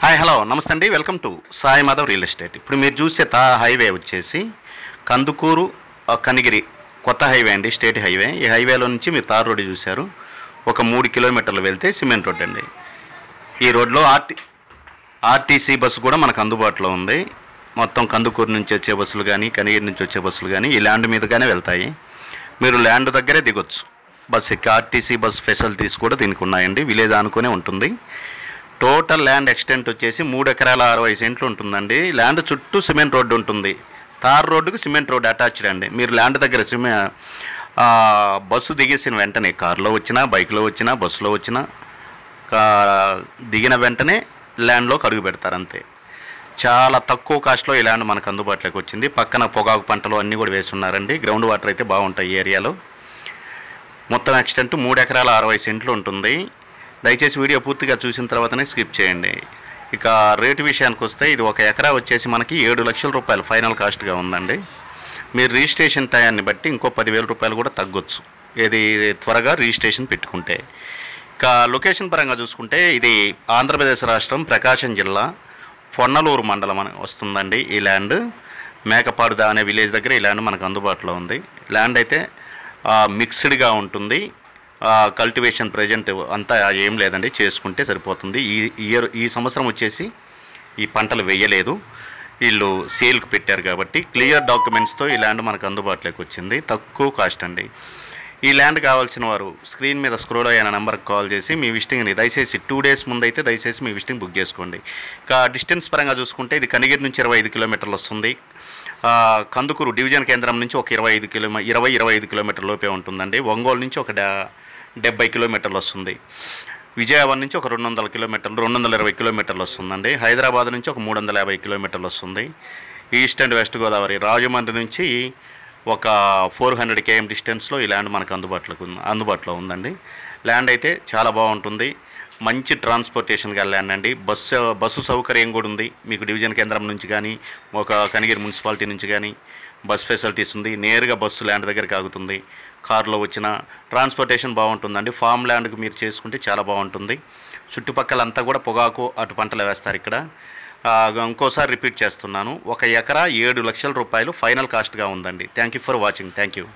Hi hello నమస్తే అండి. Welcome to Sai Madhav real estate. ఇప్పుడు మీరు చూసే హైవే వచ్చేసి కందుకూరు కనిగిరి కొత్త హైవే అండి, స్టేట్ హైవే. ఈ హైవేలో నుంచి మీరు తార్ రోడ్డు చూశారు. ఒక 3 కిలోమీటర్లు వెళ్తే సిమెంట్ రోడ్ అండి. ఈ రోడ్లో ఆర్టీసీ బస్సు కూడా మనకు అందుబాటులో ఉంది. మొత్తం కందుకూరు నుంచి వచ్చే బస్సులు కానీ కనిగిరి నుంచి వచ్చే బస్సులు కానీ ఈ ల్యాండ్ మీదగానే వెళ్తాయి. మీరు ల్యాండ్ దగ్గరే దిగొచ్చు. బస్ ఎక్కి ఆర్టీసీ బస్ ఫెసిలిటీస్ కూడా దీనికి ఉన్నాయండి. విలేజ్ అనుకునే ఉంటుంది. టోటల్ ల్యాండ్ ఎక్స్టెంట్ వచ్చేసి 3 ఎకరాల 60 సెంట్లు ఉంటుందండి. ల్యాండ్ చుట్టూ సిమెంట్ రోడ్డు ఉంటుంది. తార్ రోడ్డుకు సిమెంట్ రోడ్డు అటాచ్డ్ అండి. మీరు ల్యాండ్ దగ్గర బస్సు దిగేసిన వెంటనే కారులో వచ్చినా, బైక్లో వచ్చినా, బస్సులో వచ్చినా దిగిన వెంటనే ల్యాండ్లోకి అడుగు పెడతారు అంతే. చాలా తక్కువ కాస్ట్లో ఈ ల్యాండ్ మనకు అందుబాటులోకి వచ్చింది. పక్కన పొగాకు పంటలు అన్నీ కూడా వేస్తున్నారండి. గ్రౌండ్ వాటర్ అయితే బాగుంటాయి ఈ ఏరియాలో. మొత్తం ఎక్స్టెంట్ 3 ఎకరాల 60 సెంట్లు ఉంటుంది. దయచేసి వీడియో పూర్తిగా చూసిన తర్వాతనే స్కిప్ చేయండి. ఇక రేటు విషయానికి వస్తే ఇది 1 ఎకరా వచ్చేసి మనకి 7 లక్షల రూపాయలు ఫైనల్ కాస్ట్గా ఉందండి. మీరు రిజిస్ట్రేషన్ టయాన్ని బట్టి ఇంకో 10,000 రూపాయలు కూడా తగ్గొచ్చు, ఏది త్వరగా రిజిస్ట్రేషన్ పెట్టుకుంటే. ఇక లొకేషన్ పరంగా చూసుకుంటే ఇది ఆంధ్రప్రదేశ్ రాష్ట్రం ప్రకాశం జిల్లా పొన్నలూరు మండలం అని వస్తుందండి. ఈ ల్యాండ్ మేకపాడు అనే విలేజ్ దగ్గర ఈ ల్యాండ్ మనకు అందుబాటులో ఉంది. ల్యాండ్ అయితే మిక్స్డ్గా ఉంటుంది. కల్టివేషన్ ప్రజెంట్ అంతా ఏం లేదండి, చేసుకుంటే సరిపోతుంది. ఈ సంవత్సరం వచ్చేసి ఈ పంటలు వేయలేదు, వీళ్ళు సేల్కి పెట్టారు కాబట్టి క్లియర్ డాక్యుమెంట్స్తో ఈ ల్యాండ్ మనకు అందుబాటులోకి వచ్చింది. తక్కువ కాస్ట్ అండి. ఈ ల్యాండ్ కావాల్సిన వారు స్క్రీన్ మీద స్క్రోల్ అయిన నెంబర్కి కాల్ చేసి మీ విజిటింగ్ని దయచేసి 2 డేస్ ముందైతే దయచేసి మీ విజిటింగ్ బుక్ చేసుకోండి. ఇక డిస్టెన్స్ పరంగా చూసుకుంటే ఇది కనిగిరి నుంచి 25 కిలోమీటర్లు వస్తుంది. కందుకూరు డివిజన్ కేంద్రం నుంచి ఒక 20-25 కిలోమీటర్ల లోపే ఉంటుందండి. ఒంగోలు నుంచి ఒక 70 కిలోమీటర్లు వస్తుంది. విజయవాడ నుంచి ఒక 220 కిలోమీటర్లు వస్తుందండి. హైదరాబాద్ నుంచి ఒక 350 కిలోమీటర్లు వస్తుంది. East and west Godavari Rajahmundry నుంచి ఒక 400 km డిస్టెన్స్లో ఈ ల్యాండ్ మనకు అందుబాటులో ఉందండి. ల్యాండ్ అయితే చాలా బాగుంటుంది. మంచి ట్రాన్స్పోర్టేషన్ గల ల్యాండ్ అండి. బస్సు సౌకర్యం కూడా ఉంది. మీకు డివిజన్ కేంద్రం నుంచి కానీ ఒక కనిగిరి మున్సిపాలిటీ నుంచి కానీ బస్ ఫెసిలిటీస్ ఉంది. నేరుగా బస్సు ల్యాండ్ దగ్గరికి ఆగుతుంది. కారులో వచ్చిన ట్రాన్స్పోర్టేషన్ బాగుంటుందండి. ఫామ్ ల్యాండ్కి మీరు చేసుకుంటే చాలా బాగుంటుంది. చుట్టుపక్కలంతా కూడా పొగాకు అటు పంటలు వేస్తారు ఇక్కడ. ఇంకోసారి రిపీట్ చేస్తున్నాను, 1 ఎకరా 7 లక్షల రూపాయలు ఫైనల్ కాస్ట్గా ఉందండి. Thank you for watching. Thank you.